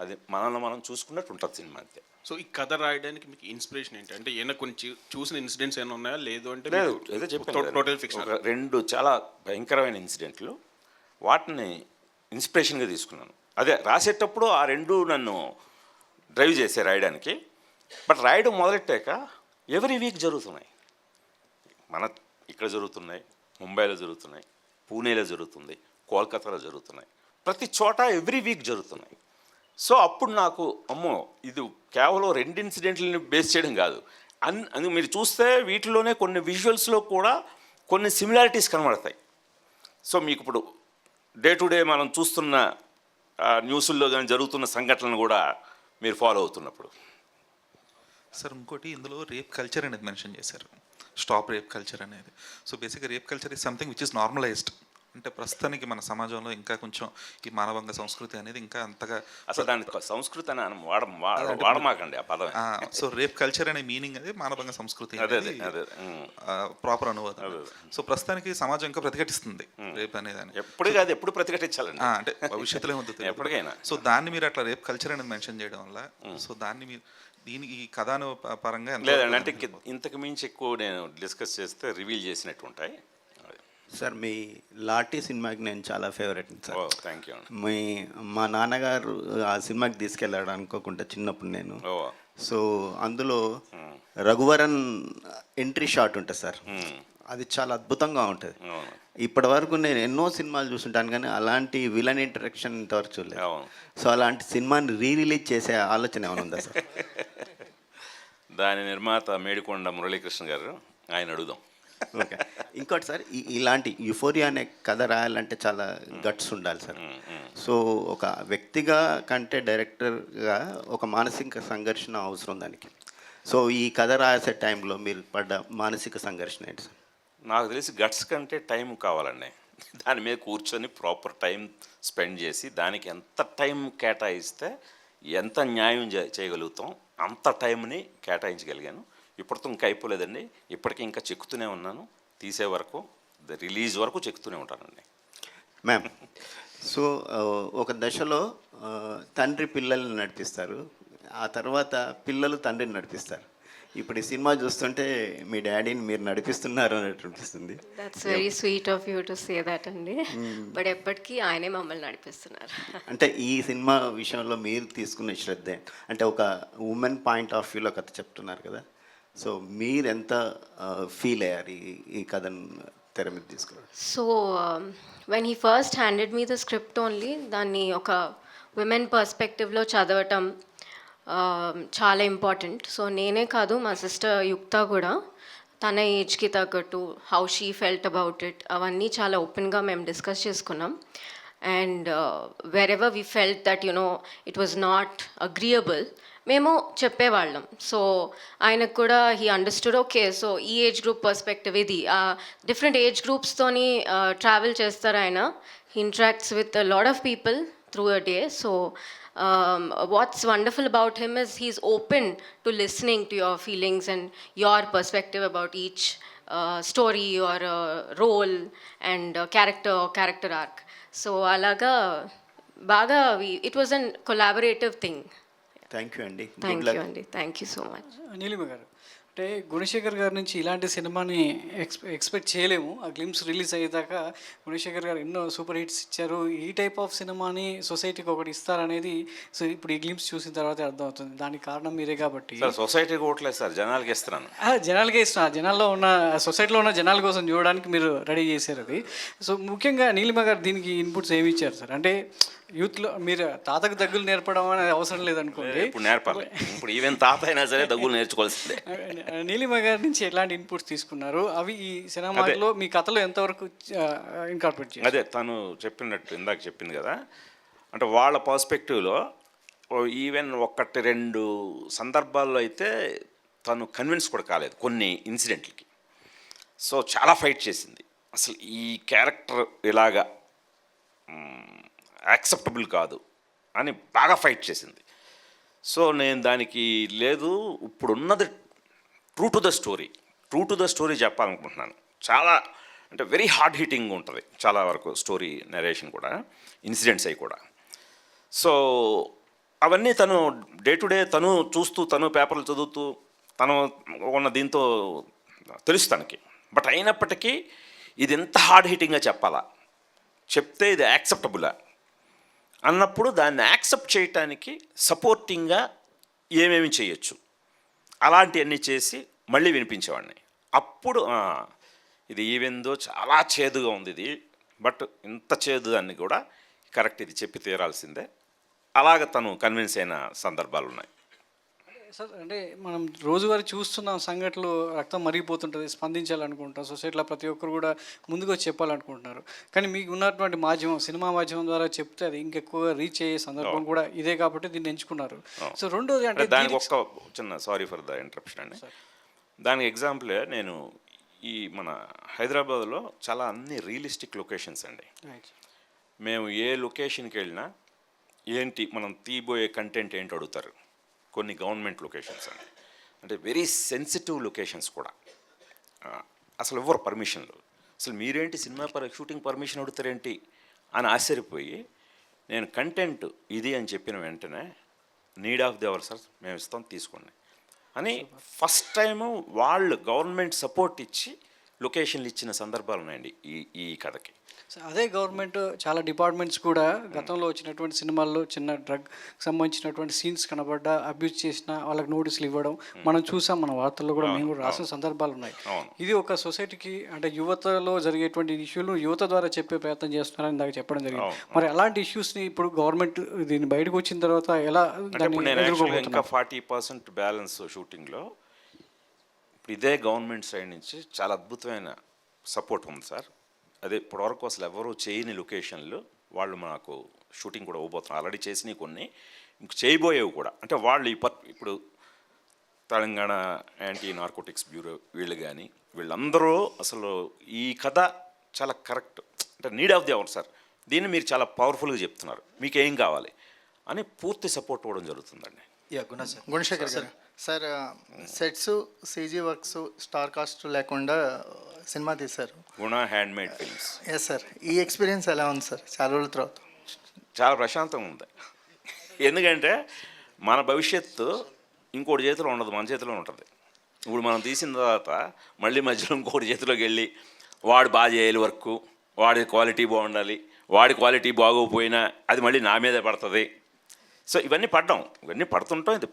B: అది మనల్ని మనం చూసుకున్నట్టు ఉంటుంది సినిమా అంతే.
H: సో ఈ కథ రాయడానికి మీకు ఇన్స్పిరేషన్ ఏంటి? అంటే ఏమైనా కొంచెం చూసిన ఇన్సిడెంట్స్ ఏమైనా ఉన్నాయా, లేదు అంటే
B: లేదు ఏదో చెప్పాను,
H: టోటల్ ఫిక్షన్?
B: 2 చాలా భయంకరమైన ఇన్సిడెంట్లు, వాటిని ఇన్స్పిరేషన్గా తీసుకున్నాను. అదే రాసేటప్పుడు ఆ 2 నన్ను డ్రైవ్ చేసే రాయడానికి. బట్ రాయడం మొదలెట్టాక ఎవ్రీ వీక్ జరుగుతున్నాయి. ఇక్కడ జరుగుతున్నాయి, ముంబైలో జరుగుతున్నాయి, పూణేలో జరుగుతుంది, కోల్కతాలో జరుగుతున్నాయి, ప్రతి చోట ఎవ్రీ వీక్ జరుగుతున్నాయి. సో అప్పుడు నాకు అమ్మో ఇది కేవలం 2 ఇన్సిడెంట్లని బేస్ చేయడం కాదు, మీరు చూస్తే వీటిలోనే కొన్ని విజువల్స్లో కూడా కొన్ని సిమిలారిటీస్ కనబడతాయి. సో మీకు ఇప్పుడు డే టు డే మనం చూస్తున్న న్యూస్ల్లో కానీ జరుగుతున్న సంఘటనలు కూడా మీరు ఫాలో అవుతున్నప్పుడు.
F: సార్ ఇంకోటి ఇందులో రేప్ కల్చర్ అనేది మెన్షన్ చేశారు, స్టాప్ రేప్ కల్చర్ అనేది. సో బేసిక్గా rape culture is something which is normalised. అంటే ప్రస్తుతానికి మన సమాజంలో ఇంకా కొంచెం ఈ మానవంగ సంస్కృతి అనేది ఇంకా అంతగా
B: అసలు దాని సంస్కృతి అని వాడమాకండి ఆ పదం.
F: సో రేప్ కల్చర్ అనే మీనింగ్ అది మానవంగ సంస్కృతి, ప్రాపర్ అనువాదం. సో ప్రస్తుతానికి సమాజం ఇంకా ప్రతిఘటిస్తుంది రేప్ అనేది.
B: ఎప్పుడు కాదు, ఎప్పుడు ప్రతిఘటించాలండి,
F: అంటే భవిష్యత్తులో ఏమవుతుంది
B: ఎప్పటికైనా.
F: సో దాన్ని మీరు అట్లా రేప్ కల్చర్ అనేది మెన్షన్ చేయడం వల్ల సో దాన్ని మీరు దీనికి ఈ కథను పరంగా
B: లేదండి, అంటే ఇంతకు మించి ఎక్కువ నేను డిస్కస్ చేస్తే రివీల్ చేసినట్టు ఉంటాయి.
I: సార్ మీ లాఠీ సినిమాకి నేను చాలా ఫేవరెట్ సార్.
B: Thank you.
I: మా నాన్నగారు ఆ సినిమాకి తీసుకెళ్ళాడు అనుకోకుండా చిన్నప్పుడు నేను. సో అందులో రఘువరన్ ఎంట్రీ షాట్ ఉంటుంది సార్, అది చాలా అద్భుతంగా ఉంటుంది. ఇప్పటి వరకు నేను ఎన్నో సినిమాలు చూస్తుంటాను కానీ అలాంటి విలన్ ఇంటరాక్షన్ ఇంతవరకు చూడలేదు. సో అలాంటి సినిమాని రిలీజ్ చేసే ఆలోచన ఏమైనా ఉందా సార్?
B: దాని నిర్మాత మేడికొండ మురళీకృష్ణ గారు, ఆయన అడుగుదాం.
I: ఓకే. ఇంకోటి సార్, ఇలాంటి యుఫోరియా అనే కథ రాయాలంటే చాలా గట్స్ ఉండాలి సార్. సో ఒక వ్యక్తిగా కంటే డైరెక్టర్గా ఒక మానసిక సంఘర్షణ అవసరం దానికి. సో ఈ కథ రాసే టైంలో మీరు పడ్డ మానసిక సంఘర్షణ ఏంటి సార్?
B: నాకు తెలిసి గట్స్ కంటే టైం కావాలండి. దాని మీద కూర్చొని ప్రాపర్ టైం స్పెండ్ చేసి దానికి ఎంత టైం కేటాయిస్తే ఎంత న్యాయం చేయగలుగుతాం అంత టైంని కేటాయించగలిగాను. ఇప్పటితో ఇంకా అయిపోలేదండి, ఇప్పటికీ ఇంకా చెక్కుతూనే ఉన్నాను. తీసే వరకు, రిలీజ్ వరకు చెక్కుతూనే ఉంటానండి.
I: మ్యామ్, సో ఒక దశలో తండ్రి పిల్లల్ని నడిపిస్తారు, ఆ తర్వాత పిల్లలు తండ్రిని నడిపిస్తారు. ఇప్పుడు ఈ సినిమా చూస్తుంటే మీ డాడీని మీరు నడిపిస్తున్నారు అన్నట్టు అనిపిస్తుంది.
E: That's very sweet of you to say that అండి. బట్ ఎప్పటికీ ఆయనే మమ్మల్ని నడిపిస్తున్నారు.
I: అంటే ఈ సినిమా విషయంలో మీరు తీసుకున్న శ్రద్ధ, అంటే ఒక ఉమెన్ పాయింట్ ఆఫ్ వ్యూలో కథ చెప్తున్నారు కదా, సో మీరు ఎంత ఫీల్ అయ్యారు ఈ కథను తెర మీద తీసుకున్నారు?
E: So when he first handed me the script only, దాన్ని ఒక విమెన్ పర్స్పెక్టివ్లో చదవటం చాలా ఇంపార్టెంట్. సో నేనే కాదు, మా సిస్టర్ యుక్త కూడా తన ఏజ్కి తగ్గట్టు how she felt about it అవన్నీ చాలా ఓపెన్గా మేము డిస్కస్ చేసుకున్నాం. And wherever we felt that you know it was not agreeable మేము చెప్పేవాళ్ళం. సో ఆయనకు కూడా హీ అండర్స్టూడ్, ఓకే సో ఈ ఏజ్ గ్రూప్ పర్స్పెక్టివ్ ఇది, డిఫరెంట్ ఏజ్ గ్రూప్స్తోని ట్రావెల్ చేస్తారు ఆయన. He interacts with lot of people through a day. So what's wonderful about him is he's open to listening to your feelings and your perspective about each story or role and character arc. So alaga baga it was a collaborative thing.
I: Thank you అండి.
E: Thank you so much.
J: Neelima గారు, అంటే గుణశేఖర్ గారి నుంచి ఇలాంటి సినిమాని expect చేయలేము. ఆ glimpse release అయ్యేదాకా గుణశేఖర్ గారు ఎన్నో సూపర్ హిట్స్ ఇచ్చారు. ఈ టైప్ ఆఫ్ సినిమాని సొసైటీకి ఒకటి ఇస్తారనేది సో ఇప్పుడు ఈ గ్లిమ్స్ చూసిన తర్వాత అర్థమవుతుంది. దానికి కారణం మీరే కాబట్టి.
B: సొసైటీకి ఓట్లేదు సార్, జనాలకి ఇస్తున్నాను.
J: జనాలకే ఇస్తున్నా, జనాల్లో ఉన్న సొసైటీలో ఉన్న జనాల కోసం చూడడానికి మీరు రెడీ చేశారు అది. సో ముఖ్యంగా నీలిమ గారు దీనికి ఇన్పుట్స్ ఏమి ఇచ్చారు సార్? అంటే యూత్లో మీరు తాతకు దగ్గులు నేర్పడం అనేది అవసరం లేదనుకోండి,
B: ఇప్పుడు నేర్పాలి. ఇప్పుడు ఈవెన్ తాత అయినా సరే దగ్గులు నేర్చుకోవాల్సిందే.
J: నీలిమ గారి నుంచి ఎలాంటి ఇన్పుట్స్ తీసుకున్నారు? అవి ఈ సినిమాలో మీ కథలో ఎంతవరకు ఇన్కార్పొరేట్ చేయాలి?
B: అదే తను చెప్పినట్టు ఇందాక చెప్పింది కదా, అంటే వాళ్ళ పర్స్పెక్టివ్లో ఈవెన్ 1-2 సందర్భాల్లో అయితే తను కన్విన్స్ కూడా కాలేదు కొన్ని ఇన్సిడెంట్లకి. సో చాలా ఫైట్ చేసింది. అసలు ఈ క్యారెక్టర్ ఇలాగా యాక్సెప్టబుల్ కాదు అని బాగా ఫైట్ చేసింది. సో నేను దానికి లేదు, ఇప్పుడున్నది ట్రూ టు ద స్టోరీ చెప్పాలనుకుంటున్నాను. చాలా అంటే వెరీ హార్డ్ హిట్టింగ్ ఉంటుంది చాలా వరకు స్టోరీ నరేషన్ కూడా, ఇన్సిడెంట్స్ అవి కూడా. సో అవన్నీ తను డే టు డే తను చూస్తూ, తను పేపర్లు చదువుతూ, తను ఉన్న దీంతో తెలుసు తనకి. బట్ అయినప్పటికీ ఇది ఎంత హార్డ్ హిట్టింగ్గా చెప్పాలా, చెప్తే ఇది యాక్సెప్టబులా అన్నప్పుడు దాన్ని యాక్సెప్ట్ చేయటానికి సపోర్టింగ్గా ఏమేమి చేయొచ్చు అలాంటివన్నీ చేసి మళ్ళీ వినిపించేవాడిని. అప్పుడు ఇది ఈవెందో చాలా చేదుగా ఉంది ఇది, బట్ ఇంత చేదు దాన్ని కూడా కరెక్ట్ ఇది చెప్పి తీరాల్సిందే, అలాగ తను కన్విన్స్ అయిన సందర్భాలు ఉన్నాయి.
J: సార్ అంటే మనం రోజువారీ చూస్తున్నాం సంఘటనలు, రక్తం మరిగిపోతుంటుంది, స్పందించాలనుకుంటాం, సొసైటీలో ప్రతి ఒక్కరు కూడా ముందుకు వచ్చి చెప్పాలనుకుంటున్నారు. కానీ మీకు ఉన్నటువంటి మాధ్యమం, సినిమా మాధ్యమం ద్వారా చెప్తే అది ఇంకెక్కువగా రీచ్ అయ్యే సందర్భం కూడా ఇదే కాబట్టి దీన్ని ఎంచుకున్నారు. సో రెండోది అంటే
B: దానికి ఒక్క చిన్న సారీ ఫర్ ద ఇంటరప్షన్ అండి. దానికి ఎగ్జాంపులే నేను ఈ మన హైదరాబాద్లో చాలా అన్ని రియలిస్టిక్ లొకేషన్స్ అండి. మేము ఏ లొకేషన్కి వెళ్ళినా ఏంటి మనం తీయబోయే కంటెంట్ ఏంటి అడుగుతారు. కొన్ని గవర్నమెంట్ లొకేషన్స్ అండి, అంటే వెరీ సెన్సిటివ్ లొకేషన్స్ కూడా. అసలు ఎవరు పర్మిషన్లు, అసలు మీరేంటి సినిమా షూటింగ్ పర్మిషన్ అడుగుతారేంటి అని ఆశ్చర్యపోయి, నేను కంటెంట్ ఇది అని చెప్పిన వెంటనే need of the hour sir మేము ఇస్తాం తీసుకోండి అని ఫస్ట్ టైము వాళ్ళు గవర్నమెంట్ సపోర్ట్ ఇచ్చి లొకేషన్లు ఇచ్చిన సందర్భాలు ఉన్నాయండి ఈ కథకి.
J: అదే గవర్నమెంట్ చాలా డిపార్ట్మెంట్స్ కూడా గతంలో వచ్చినటువంటి సినిమాల్లో చిన్న డ్రగ్ సంబంధించినటువంటి సీన్స్ కనబడ్డా అబ్యూజ్ చేసిన వాళ్ళకి నోటీసులు ఇవ్వడం మనం చూసాం, మన వార్తల్లో కూడా మేము కూడా రాసిన సందర్భాలు ఉన్నాయి. ఇది ఒక సొసైటీకి అంటే యువతలో జరిగేటువంటి ఇష్యూలు యువత ద్వారా చెప్పే ప్రయత్నం చేస్తున్నారని దాకా చెప్పడం జరిగింది. మరి అలాంటి ఇష్యూస్ని ఇప్పుడు గవర్నమెంట్ దీన్ని బయటకు వచ్చిన తర్వాత ఎలా
B: ఇంకా 40% బ్యాలెన్స్ షూటింగ్లో ఇప్పుడు ఇదే గవర్నమెంట్ సైడ్ నుంచి చాలా అద్భుతమైన సపోర్ట్ ఉంది సార్. అదే ఇప్పటివరకు అసలు ఎవరు చేయని లొకేషన్లు వాళ్ళు మనకు షూటింగ్ కూడా ఇవ్వబోతున్నారు. ఆల్రెడీ చేసినవి కొన్ని, ఇంక చేయబోయేవి కూడా. అంటే వాళ్ళు ఇప్పుడు తెలంగాణ యాంటీ నార్కోటిక్స్ బ్యూరో వీళ్ళు కానీ వీళ్ళందరూ అసలు ఈ కథ చాలా కరెక్ట్, అంటే need of the hour sir, దీన్ని మీరు చాలా పవర్ఫుల్గా చెప్తున్నారు, మీకు ఏం కావాలి అని పూర్తి సపోర్ట్ ఇవ్వడం జరుగుతుందండి.
A: గుణశేఖర్ గారు sir, sets, CG works, star cast లేకుండా సినిమా తీశారు,
B: గుణ హ్యాండ్మేడ్ ఫిల్మ్స్.
A: ఎస్ సార్, ఈ ఎక్స్పీరియన్స్ ఎలా ఉంది సార్ చాలా రోజుల తర్వాత?
B: చాలా ప్రశాంతంగా ఉంది. ఎందుకంటే మన భవిష్యత్తు ఇంకోటి చేతిలో ఉండదు, మన చేతిలో ఉంటుంది. ఇప్పుడు మనం తీసిన తర్వాత మళ్ళీ మధ్యలో ఇంకోటి చేతిలోకి వెళ్ళి వాడు బాగా చేయాలి వర్క్, వాడి క్వాలిటీ బాగుండాలి, వాడి క్వాలిటీ బాగోపోయినా అది మళ్ళీ నా మీదే పడుతుంది. సో ఇవన్నీ పడుతుంటాం. ఇది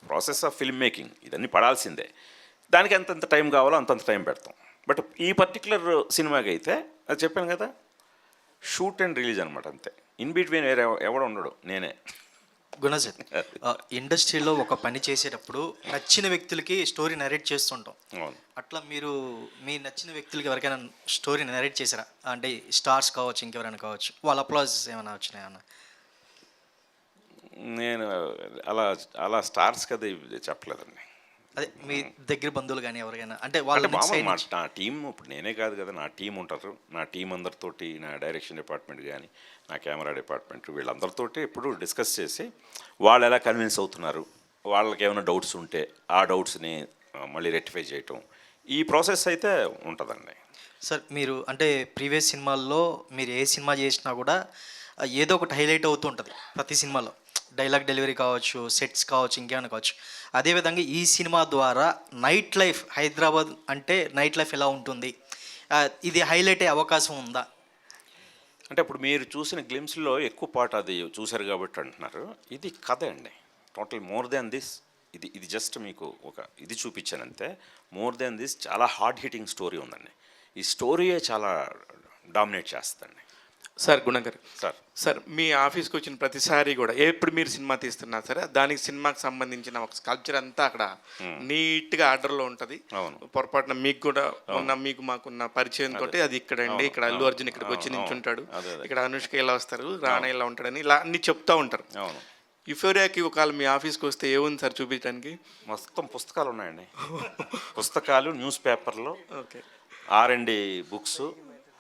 B: ప్రాసెస్ ఆఫ్ ఫిల్మ్ మేకింగ్, ఇవన్నీ పడాల్సిందే. దానికి ఎంతెంత టైం కావాలో అంతంత టైం పెడతాం. బట్ ఈ పర్టికులర్ సినిమాకి అయితే అది చెప్పాను కదా, షూట్ అండ్ రిలీజ్ అనమాట, అంతే. ఇన్ బిట్వీన్ వేరే ఎవడు ఉండడు, నేనే.
K: గుణజన్, ఇండస్ట్రీలో ఒక పని చేసేటప్పుడు నచ్చిన వ్యక్తులకి స్టోరీ నరేట్ చేస్తుంటాం. అట్లా మీరు మీ నచ్చిన వ్యక్తులకి ఎవరికైనా స్టోరీ నరేట్ చేశారా? అంటే స్టార్స్ కావచ్చు, ఇంకెవరైనా కావచ్చు, వాళ్ళ అప్లాజ్ ఏమైనా వచ్చినాయి అన్న?
B: నేను అలా స్టార్స్ కదా చెప్పలేదండి.
K: అదే మీ దగ్గర బంధువులు కానీ ఎవరికైనా అంటే వాళ్ళ
B: నా టీం, ఇప్పుడు నేనే కాదు కదా, నా టీం ఉంటారు. నా టీం అందరితోటి, నా డైరెక్షన్ డిపార్ట్మెంట్ కానీ, నా కెమెరా డిపార్ట్మెంట్, వీళ్ళందరితోటి ఎప్పుడు డిస్కస్ చేసి వాళ్ళు ఎలా కన్విన్స్ అవుతున్నారు, వాళ్ళకి ఏమైనా డౌట్స్ ఉంటే ఆ డౌట్స్ని మళ్ళీ రెక్టిఫై చేయటం, ఈ ప్రాసెస్ అయితే ఉంటుందండి.
K: సార్ మీరు అంటే ప్రీవియస్ సినిమాల్లో మీరు ఏ సినిమా చేసినా కూడా ఏదో ఒకటి హైలైట్ అవుతూ ఉంటుంది ప్రతి సినిమాలో, డైలాగ్ డెలివరీ కావచ్చు, సెట్స్ కావచ్చు, ఇంకేమైనా కావచ్చు. అదేవిధంగా ఈ సినిమా ద్వారా నైట్ లైఫ్, హైదరాబాద్ అంటే నైట్ లైఫ్ ఎలా ఉంటుంది, ఇది హైలైట్ అయ్యే అవకాశం ఉందా?
B: అంటే ఇప్పుడు మీరు చూసిన గ్లిమ్స్లో ఎక్కువ పాట అది చూశారు కాబట్టి అంటున్నారు. ఇది కథ అండి, టోటల్ మోర్ దాన్ దిస్. ఇది జస్ట్ మీకు ఒక ఇది చూపించానంతే. మోర్ దాన్ దిస్ చాలా హార్డ్ హిట్టింగ్ స్టోరీ ఉందండి. ఈ స్టోరీయే చాలా డామినేట్ చేస్తుందండి.
G: సార్ గుణగారు,
B: సార్
G: సార్ మీ ఆఫీస్కి వచ్చిన ప్రతిసారి కూడా ఎప్పుడు మీరు సినిమా తీస్తున్నా సరే దానికి సినిమాకి సంబంధించిన ఒక స్కల్ప్చర్ అంతా అక్కడ నీట్గా ఆర్డర్లో ఉంటుంది. పొరపాటున మీకు కూడా మీకు మాకున్న పరిచయం తోటి అది ఇక్కడ అండి, ఇక్కడ అల్లు అర్జున్ ఇక్కడికి వచ్చి నించుంటాడు, ఇక్కడ అనుష్క ఇలా వస్తారు, రాణా ఇలా ఉంటాడని ఇలా అన్ని చెప్తూ ఉంటారు. యుఫోరియాకి ఒకవేళ మీ ఆఫీస్కి వస్తే ఏముంది సార్ చూపించడానికి?
B: మొత్తం పుస్తకాలు ఉన్నాయండి. పుస్తకాలు, న్యూస్ పేపర్లు, R&D books,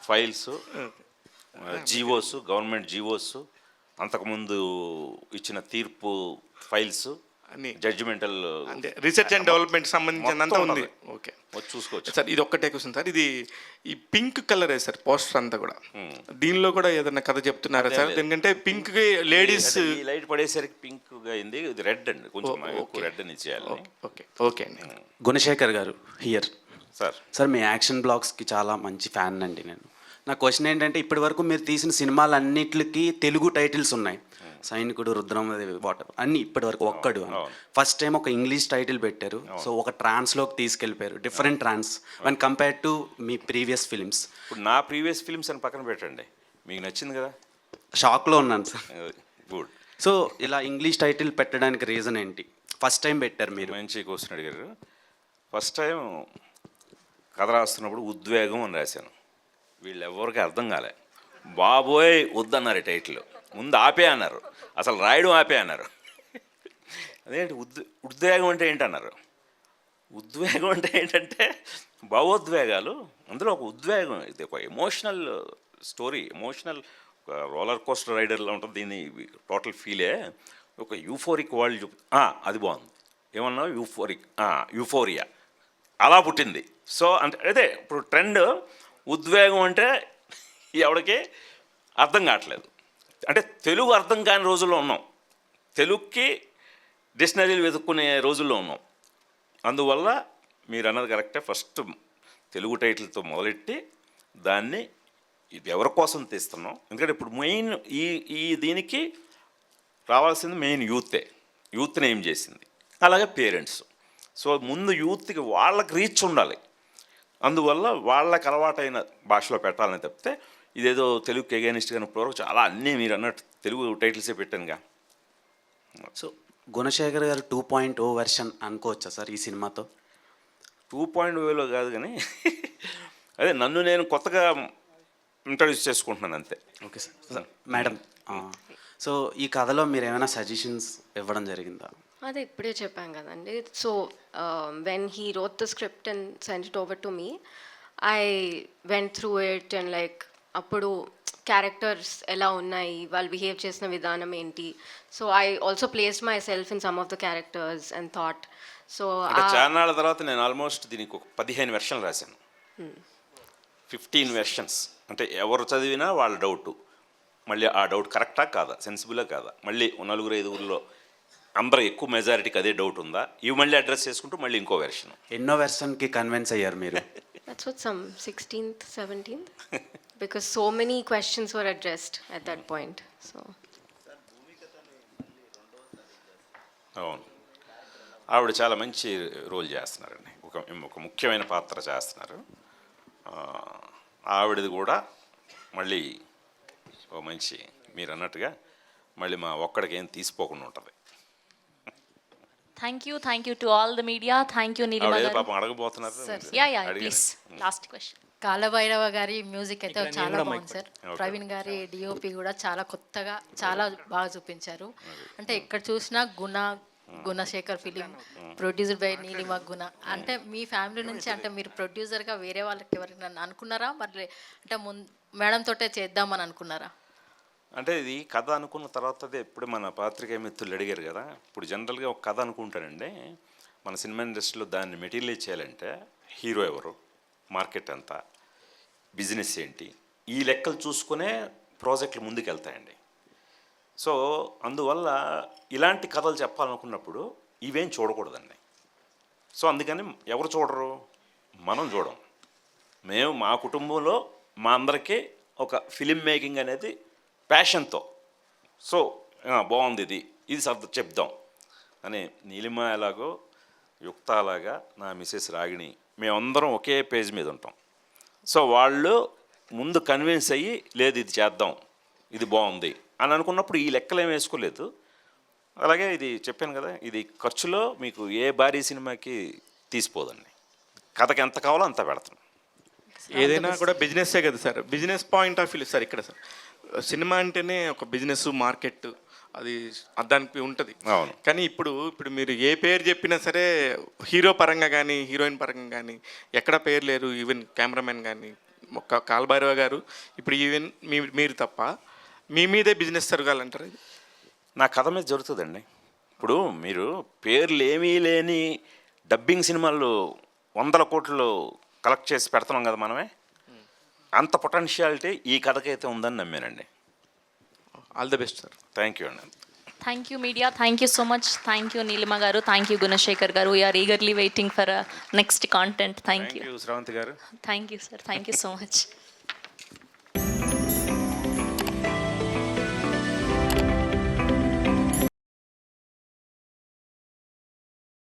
B: files, GOs, government GOs, అంతకుముందు ఇచ్చిన తీర్పు ఫైల్స్,
G: అన్ని
B: జడ్జిమెంటల్,
G: అంటే రీసెర్చ్ అండ్ డెవలప్మెంట్ సంబంధించినంత ఉంది. ఓకే,
B: చూసుకోవచ్చు
G: సార్. ఇది ఒక్కటే క్వశ్చన్ సార్, ఇది ఈ పింక్ కలరే సార్ పోస్టర్ అంతా కూడా, దీనిలో కూడా ఏదైనా కథ చెప్తున్నారా సార్? ఎందుకంటే పింక్ లేడీస్
B: లైట్ పడేసరికి పింక్ గా అయింది, ఇది రెడ్ అండి, కొంచెం రెడ్ అని చేయాలి.
G: ఓకే ఓకే అండి.
L: గుణశేఖర్ గారు హియర్.
B: సార్
L: మీ యాక్షన్ బ్లాగ్స్కి చాలా మంచి ఫ్యాన్ అండి నేను. నా క్వశ్చన్ ఏంటంటే, ఇప్పటి వరకు మీరు తీసిన సినిమాలన్నిటికి తెలుగు టైటిల్స్ ఉన్నాయి, సైనికుడు, రుద్రమదేవి, వాటర్ అన్నీ ఇప్పటి వరకు ఒక్కడు. ఫస్ట్ టైం ఒక ఇంగ్లీష్ టైటిల్ పెట్టారు, సో ఒక ట్రాన్స్లోకి తీసుకెళ్ళిపోయారు, different trance one compare to మీ ప్రీవియస్ ఫిలిమ్స్.
B: ఇప్పుడు నా ప్రీవియస్ ఫిలిమ్స్ అని పక్కన పెట్టండి, మీకు నచ్చింది కదా,
L: షాక్లో ఉన్నాను సార్.
B: గుడ్.
L: సో ఇలా ఇంగ్లీష్ టైటిల్ పెట్టడానికి రీజన్ ఏంటి? ఫస్ట్ టైం పెట్టారు మీరు.
B: మంచి క్వశ్చన్ అడిగారు. ఫస్ట్ టైం కథ రాస్తున్నప్పుడు ఉద్వేగం అని రాశాను. వీళ్ళు ఎవరికి అర్థం కాలే. బాబోయ్ వద్దన్నారు ఈ టైటిల్. ముందు ఆపే అన్నారు, అసలు రాయడం ఆపే అన్నారు. అదేంటి ఉద్వేగం అంటే ఏంటన్నారు. ఉద్వేగం అంటే ఏంటంటే భావోద్వేగాలు, అందులో ఒక ఉద్వేగం, ఇది ఒక emotional story, emotional roller coaster రైడర్లో ఉంటుంది. దీన్ని టోటల్ ఫీలే ఒక యూఫోరిక్ వరల్డ్ అది బాగుంది. ఏమన్నా యూఫోరియా అలా పుట్టింది. సో అంటే అదే ఇప్పుడు ట్రెండ్ ఉద్వేగం అంటే ఎవరికి అర్థం కావట్లేదు. అంటే తెలుగు అర్థం కాని రోజుల్లో ఉన్నాం, తెలుగుకి డిక్షనరీలు వెతుక్కునే రోజుల్లో ఉన్నాం. అందువల్ల మీరు అన్నది కరెక్టే. ఫస్ట్ తెలుగు టైటిల్తో మొదలెట్టి దాన్ని ఎవరి కోసం తీస్తున్నాం. ఎందుకంటే ఇప్పుడు మెయిన్ ఈ దీనికి రావాల్సింది మెయిన్ యూత్ని ఏం చేసింది, అలాగే పేరెంట్స్. సో ముందు యూత్కి వాళ్ళకి రీచ్ ఉండాలి. అందువల్ల వాళ్ళకి అలవాటైన భాషలో పెట్టాలని తప్పితే ఇదేదో తెలుగుకి ఎగైనిస్ట్గా ఇప్పటివరకు చాలా అన్నీ మీరు అన్నట్టు తెలుగు టైటిల్సే పెట్టానుగా.
L: సో గుణశేఖర్ గారు 2.0 వెర్షన్ అనుకోవచ్చా సార్ ఈ సినిమాతో?
B: 2.0లో కాదు కానీ అదే నన్ను నేను కొత్తగా ఇంట్రడ్యూస్ చేసుకుంటున్నాను అంతే.
L: Okay sir. మేడం, సో ఈ కథలో మీరు ఏమైనా సజెషన్స్ ఇవ్వడం జరిగిందా?
E: అదే ఇప్పుడే చెప్పాను కదండి. So when he wrote the script and send it over to me, I went through it and like అప్పుడు క్యారెక్టర్స్ ఎలా ఉన్నాయి, వాళ్ళు బిహేవ్ చేసిన విధానం ఏంటి. So I also placed my self in some of the characters and thought. So
B: చాలా తర్వాత నేను ఆల్మోస్ట్ దీనికి ఒక 15 వెర్షన్లు రాశాను. 15 వెర్షన్స్ అంటే ఎవరు చదివినా వాళ్ళ డౌటు, మళ్ళీ ఆ డౌట్ కరెక్టా కాదా, సెన్సిబులా కాదా, మళ్ళీ 4-5 అందరూ ఎక్కువ మెజారిటీకి అదే డౌట్ ఉందా, ఇవి మళ్ళీ అడ్రస్ చేసుకుంటూ మళ్ళీ ఇంకో వెర్షన్.
L: ఎన్నో వెర్షన్కి కన్విన్స్ అయ్యారు మీరు?
E: that's what some 16th 17th because so many questions were addressed at that point. So
B: అవును, ఆవిడ చాలా మంచి రోల్ చేస్తున్నారండి, ఒక ముఖ్యమైన పాత్ర చేస్తున్నారు. ఆవిడది కూడా మళ్ళీ ఓ మంచి మీరు అన్నట్టుగా మళ్ళీ మా ఒక్కడికి ఏం తీసిపోకుండా ఉంటుంది.
M: Thank you to all the media. Thank you Nilima garu.
B: పాపం అడగబోతున్నారు.
M: Yeah, please. Last question.
N: Kalabhairava గారి మ్యూజిక్ అయితే చాలా బాగుంది సార్. ప్రవీణ్ గారి డిఓపి కూడా చాలా కొత్తగా చాలా బాగా చూపించారు. అంటే ఎక్కడ చూసినా Gunasekhar film produced by Neelima గుణ. అంటే మీ ఫ్యామిలీ నుంచి అంటే మీరు ప్రొడ్యూసర్గా వేరే వాళ్ళకి ఎవరైనా అనుకున్నారా, మరి అంటే మేడం తోటే చేద్దామని అనుకున్నారా?
B: అంటే ఇది కథ అనుకున్న తర్వాత ఎప్పుడు మన పాత్రికేయ మిత్రులు అడిగారు కదా, ఇప్పుడు జనరల్గా ఒక కథ అనుకుంటానండి. మన సినిమా ఇండస్ట్రీలో దాన్ని మెటీరియలైజ్ చేయాలంటే హీరో ఎవరు, మార్కెట్ ఎంత, బిజినెస్ ఏంటి, ఈ లెక్కలు చూసుకునే ప్రాజెక్టులు ముందుకు వెళ్తాయండి. సో అందువల్ల ఇలాంటి కథలు చెప్పాలనుకున్నప్పుడు ఇవేం చూడకూడదండి. సో అందుకని ఎవరు చూడరు, మనం చూడం. మేము మా కుటుంబంలో మా అందరికీ ఒక ఫిలిం మేకింగ్ అనేది ప్యాషన్తో, సో బాగుంది ఇది చెప్దాం అని నీలిమ ఎలాగో యుక్త అలాగా నా మిసెస్ రాగిణి మేమందరం ఒకే పేజ్ మీద ఉంటాం. సో వాళ్ళు ముందు కన్విన్స్ అయ్యి లేదు ఇది చేద్దాం, ఇది బాగుంది అని అనుకున్నప్పుడు ఈ లెక్కలు ఏమి వేసుకోలేదు. అలాగే ఇది చెప్పాను కదా, ఇది ఖర్చులో మీకు ఏ భారీ సినిమాకి తీసిపోదండి. కథకి ఎంత కావాలో అంత పెడతాం.
G: ఏదైనా కూడా బిజినెస్సే కదా sir, business point of view sir. ఇక్కడ సార్ సినిమా అంటేనే ఒక బిజినెస్ మార్కెట్ అది దానికి ఉంటుంది. కానీ ఇప్పుడు మీరు ఏ పేరు చెప్పినా సరే హీరో పరంగా కానీ హీరోయిన్ పరంగా కానీ ఎక్కడ పేరు లేరు. ఈవెన్ కెమెరామెన్ కానీ ఒక కాలభైరవ గారు ఇప్పుడు ఈవెన్ మీరు తప్ప మీ మీదే బిజినెస్ జరగాలంటారు.
B: నా కథ మీద జరుగుతుందండి. ఇప్పుడు మీరు పేర్లు ఏమీ లేని డబ్బింగ్ సినిమాలు 100 కోట్లు కలెక్ట్ చేసి పెడుతున్నాం కదా మనమే, అంత పొటెన్షియాలిటీ ఈ కథకైతే ఉందని నమ్మానండి.
G: All the best sir.
B: Thank you అండి.
M: Thank you media. Thank you so much. Thank you Nilima garu. Thank you Gunashekar garu. We are eagerly waiting for next content. Thank you.
B: Thank you Sravanti garu.
M: Thank you sir. Thank you so much.